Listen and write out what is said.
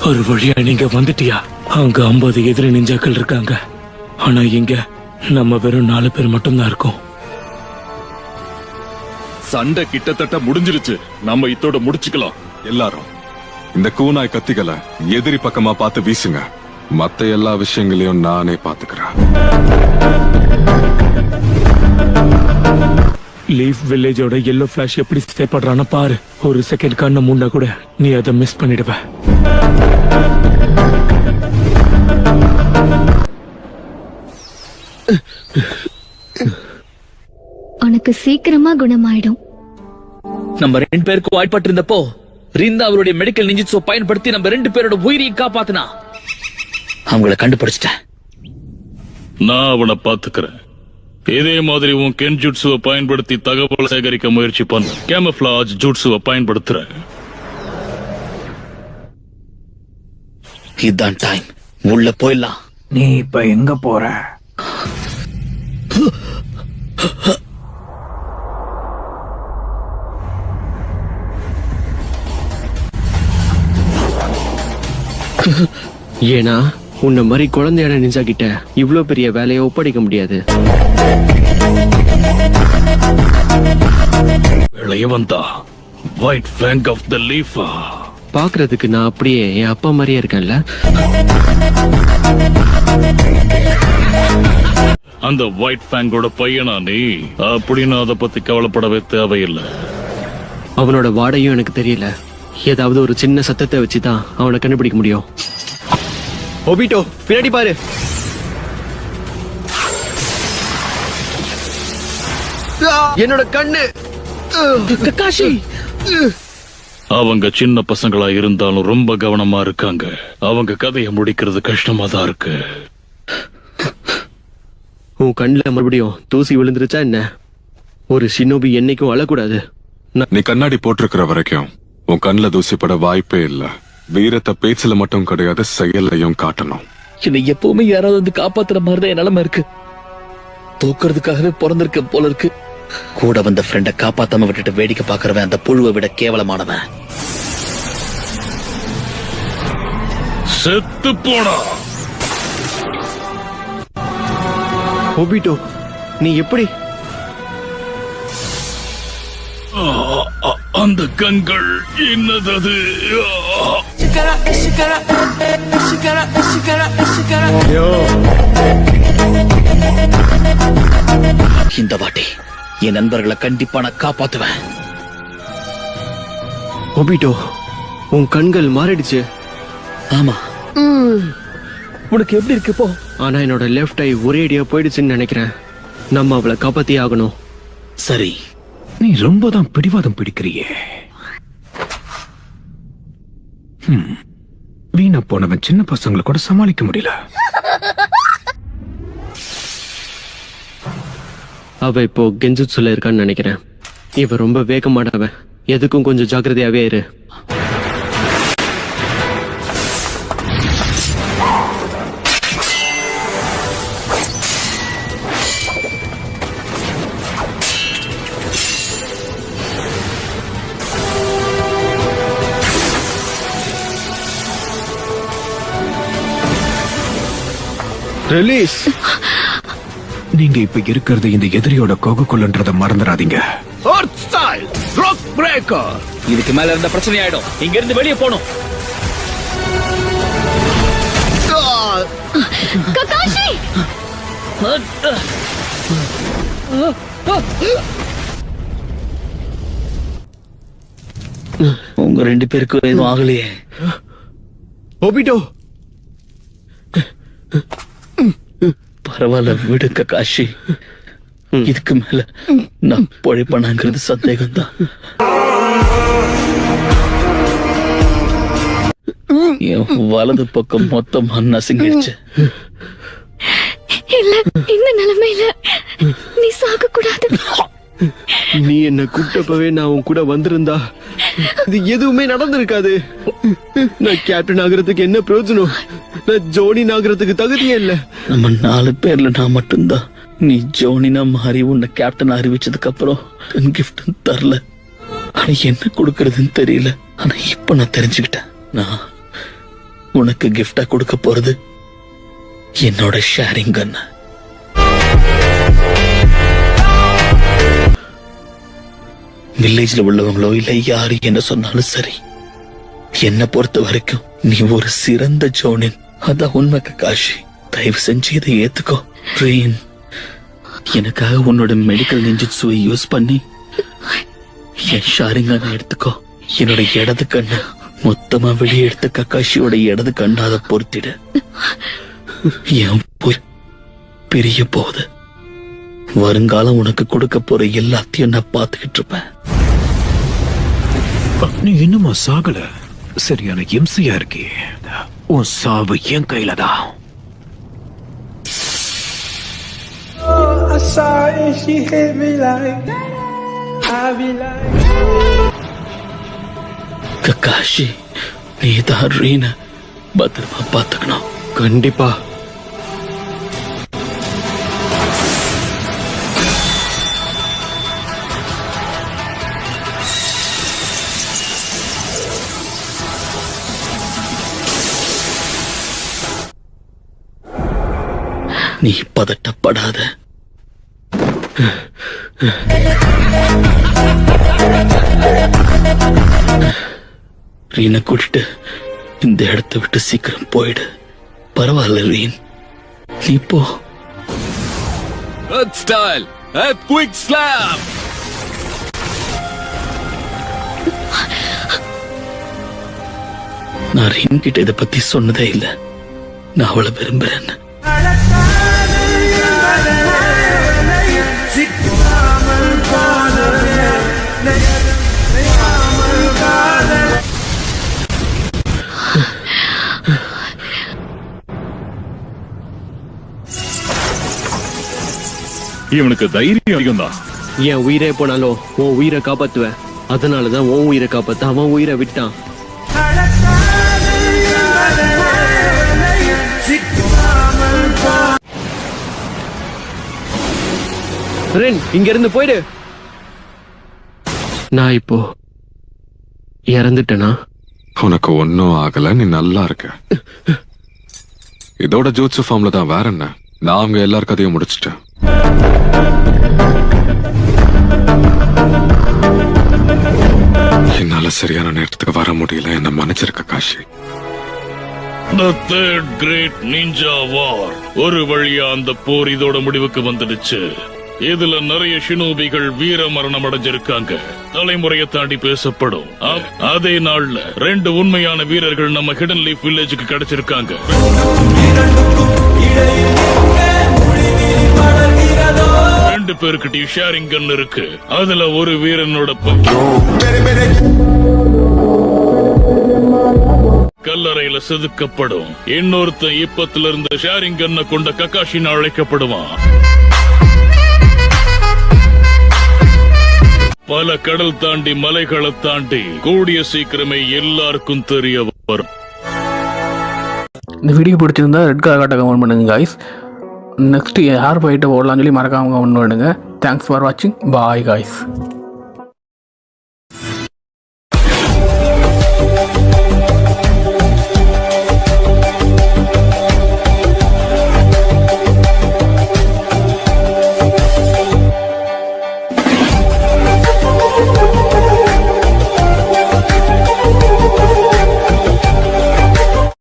ஒரு வழியா நீங்க வந்துட்டியா? அங்க 50 எதிரி நிஞ்சாக்கள் இருக்காங்க. ஆனா இங்க நம்ம வெறும் 4 பேர் மட்டும்தான் இருக்கோம். சண்டை கிட்டத்தட்ட முடிஞ்சிருச்சு. நம்ம இதோட முடிச்சுக்கலாம். எல்லாரும் இந்த கூனாய் கத்திகளை எதிரி பக்கமா பார்த்து வீசுங்க. மத்த எல்லா விஷயங்களையும் நானே பாத்துக்கிறேன். லீஃப் வில்லேஜோட எல்லோ பிளாஷ் எப்படி செயல்படுறான்னு பாரு. ஒரு செகண்ட் கண்ணை மூண்டா கூட நீ அதை மிஸ் பண்ணிடுவ. உனக்கு சீக்கிரமா குணமாயிடும். நம்ம 2 பேருக்கு வாய்ப்பட்டு இருந்தப்போ ரிந்தா அவருடைய மெடிக்கல் நிஞ்சிட்ஸோ பயன்படுத்தி நம்ம 2 பேரோட உயிரையும் காப்பாத்தினா. அவங்கள கண்டுபிடிச்சிட்டேன். நான் அவனை பாத்துக்கிறேன். இதே மாதிரி உன் கென்ஜுட்சுவை பயன்படுத்தி தகவல் சேகரிக்க முயற்சி பண்ண. கேமஃபிளாஜ் ஜூட்சுவை பயன்படுத்துறேன். இதுதான் டைம். உள்ள போயிடலாம். நீ இப்ப எங்க போற? ஏன்னா உன்ன மாதிரி குழந்தையான நிஞ்சா கிட்ட இவ்ளோ பெரிய வேலையை ஒப்படைக்க முடியாது. வந்தா white fang of the leaf. பாக்குறதுக்கு நான் அப்படியே என் அப்பா மாதிரியே இருக்கேன்ல. அந்த ஒயிட் ஃபேங்கோட பையனா நீ? அப்படின்னு அதை பத்தி கவலைப்படவே தேவையில்லை. அவனோட வாடையும் எனக்கு தெரியல. ஏதாவது ஒரு சின்ன சத்தத்தை வச்சுதான் அவனை கண்டுபிடிக்க முடியும். ஒபிட்டோ பின்னாடி பாரு. என்னோட கண்ணு. கக்காஷி, அவங்க சின்ன பசங்களா இருந்தாலும் ரொம்ப கவனமா இருக்காங்க. அவங்க கதையை முடிக்கிறது கஷ்டமா தான் இருக்கு. உன் கண்ணுல மறுபடியும் தூசி விழுந்துருச்சா என்ன? ஒரு ஷினோபி என்னைக்கும் அழக்கூடாது. நீ கண்ணாடி போட்டிருக்கிற வரைக்கும் உன் கண்ணுல தூசிப்பட வாய்ப்பே இல்ல. வீரத்தை பேச்சுல மட்டும் கிடையாது, செயலையும் காட்டணும். என்னை எப்பவுமே யாராவது வந்து காப்பாத்துற மாதிரிதான் என் நிலைமை இருக்கு. தூக்குறதுக்காகவே பிறந்திருக்க போல இருக்கு. கூட வந்த ஃப்ரெண்ட காப்பாத்தாம விட்டுட்டு வேடிக்கை பாக்குறவன் அந்த புழுவை விட கேவலமானவன். செத்து போடா. ஒபிட்டோ நீ எப்படி? அந்த கண்கள் என்னது? இந்த வாட்டி என் நண்பர்களை கண்டிப்பா நான் காப்பாத்துவேன். ஒபிட்டோ உன் கண்கள் மாறிடுச்சு. ஆமா. உனக்கு எப்படி இருக்கு போ? ஆனா என்னோட லெஃப்ட் ஐ ஒரே அடியா போயிடுச்சுன்னு நினைக்கிறேன். நம்ம அவளை காப்பாத்தி ஆகணும். சரி, நீ ரொம்ப தான் பிடிவாதம் பிடிக்கிறியே. வீணா போனவன் சின்ன பசங்களை கூட சமாளிக்க முடியல. அவ இப்போ கெஞ்சுட்சுல இருக்கான்னு நினைக்கிறேன். இவ ரொம்ப வேகமானவன். எதுக்கும் கொஞ்சம் ஜாக்கிரதையாவே இரு. ரிலீஸ். நீங்க இப்ப இருக்கிறது இந்த எதிரியோட கோகுக்குள்ளன்றத மறந்துடாதீங்க. இதுக்கு மேல இருந்த பிரச்சனை ஆயிடும். இங்க இருந்து வெளியே போணும். கக்காஷி, உங்க 2 பேருக்கும் எதுவும் ஆகலையே? ஒபிட்டோ பரவாயில்ல, விடு கக்காஷி. இதுக்கு மேல நான் பொழைப்பனாங்கிறது சந்தேகம் தான். என் வலது பக்கம் மொத்தமா நசுங்கிடுச்சு. இல்ல, இந்த நிலைமையில நீ சாக கூடாது. நீ என்ன கூப்பிட்டப்பவே நான் உன் கூட வந்திருந்தா இது எதுவுமே நடந்திருக்காது. நான் கேப்டன் ஆகுறதுக்கு என்ன பிரயோஜனம்? நான் ஜோனி ஆகுறதுக்கு தகுதியே இல்ல. நம்ம 4 பேர்ல நான் மட்டும்தான். நீ ஜோனினா மாறி உன்னை கேப்டன் அறிவிச்சதுக்கு அப்புறம் கிஃப்ட் தரல. ஆனா என்ன கொடுக்கறதுன்னு தெரியல. ஆனா இப்ப நான் தெரிஞ்சுக்கிட்டேன். நான் உனக்கு கிஃப்டா கொடுக்க போறது என்னோட ஷேரிங் கன். வில்லேஜ்ல உள்ளவங்களோ இல்ல யாரு என்ன சொன்னாலும் சரி, என்ன பொறுத்த வரைக்கும் நீ ஒரு சிறந்த ஜோனின். அதான் உண்மை ககாஷி. தயவு செஞ்சு இதை ஏத்துக்கோ. ரீன், எனக்காக உன்னோட மெடிக்கல் நிஞ்சுட்சுவை யூஸ் பண்ணி என் ஷாரிங்கான எடுத்துக்கோ. என்னோட இடது கண்ணை மொத்தமா வெளியே எடுத்து ககாஷியோட இடது கண்ணாத பொறுத்திட. என் போய் பிரிய போகுது. வருங்காலம் உனக்கு கொடுக்க போற எல்லாத்தையும் நான் பார்த்துக்கிட்டு இருப்பேன். நீ இன்னுமா சாகல? சரியான இம்சையா இருக்கே. உன் சாவு என் கையில தான். I saw it and she hit me like I be like Kakashi, நீ தான் ரீன பத்திரமா பார்த்துக்கணும். கண்டிப்பா. நீ பதட்டப்படாத. ரீனை கூட்டிட்டு இந்த இடத்தை விட்டு சீக்கிரம் போயிடு. பரவாயில்ல ரீன், நீ போ. Style quick slab. நான் ரீன் கிட்ட இதை பத்தி சொன்னதே இல்ல. நான் அவளை விரும்புறேன். இவனுக்கு தைரியம் அதிகம் தான். என் உயிரே போனாலும் உன் உயிரை காப்பாத்துவேன். அதனாலதான் உன் உயிரை காப்பாத்த அவன் உயிரை விட்டான். ரென், இங்க இருந்து போயிடு. நான் இப்போ இறந்துட்டேனா? உனக்கு ஒன்னும் ஆகல, நீ நல்லா இருக்க. இதோட ஜூட்சு ஃபார்ம்ல தான். வேற என்ன? நான் அவங்க எல்லார் கதையும் முடிச்சிட்டேன். என்னால சரியான நேரத்துக்கு வர முடியல. என்ன மன்னிச்சிருக்க Cauchy. The third great ninja war. ஒரு வழியா அந்த போர் இதோட முடிவுக்கு வந்துடுச்சு. இதுல நிறைய ஷினோபிகள் வீர மரணம் அடைஞ்சிருக்காங்க. தலைமுறையை தாண்டி பேசப்படும். அதே நாள்ல 2 உண்மையான வீரர்கள் நம்ம ஹிடன் லீஃப் வில்லேஜுக்கு கிடைச்சிருக்காங்க. ரெண்டு பேருக்கிட்டையும் ஷேரிங் கன் இருக்கு. அதுல ஒரு வீரனோட கல்லறையில செதுக்கப்படும். இன்னொருத்தன் இப்பத்துல இருந்து ஷேரிங் கன்னை கொண்ட ககாஷின்னு அழைக்கப்படுவான். பல கடல் தாண்டி மலைகளை தாண்டி கூடிய சீக்கிரமே எல்லாருக்கும் தெரிய வரும். இந்த வீடியோ பிடிச்சிருந்தா ரெட் கலர் காட்ட கமெண்ட் பண்ணுங்க காய்ஸ். நெக்ஸ்ட் யார் போயிட்டு ஓடலாம்னு சொல்லி மறக்காம கமெண்ட் பண்ணுங்க. தேங்க்ஸ் ஃபார் வாட்சிங். Bye guys.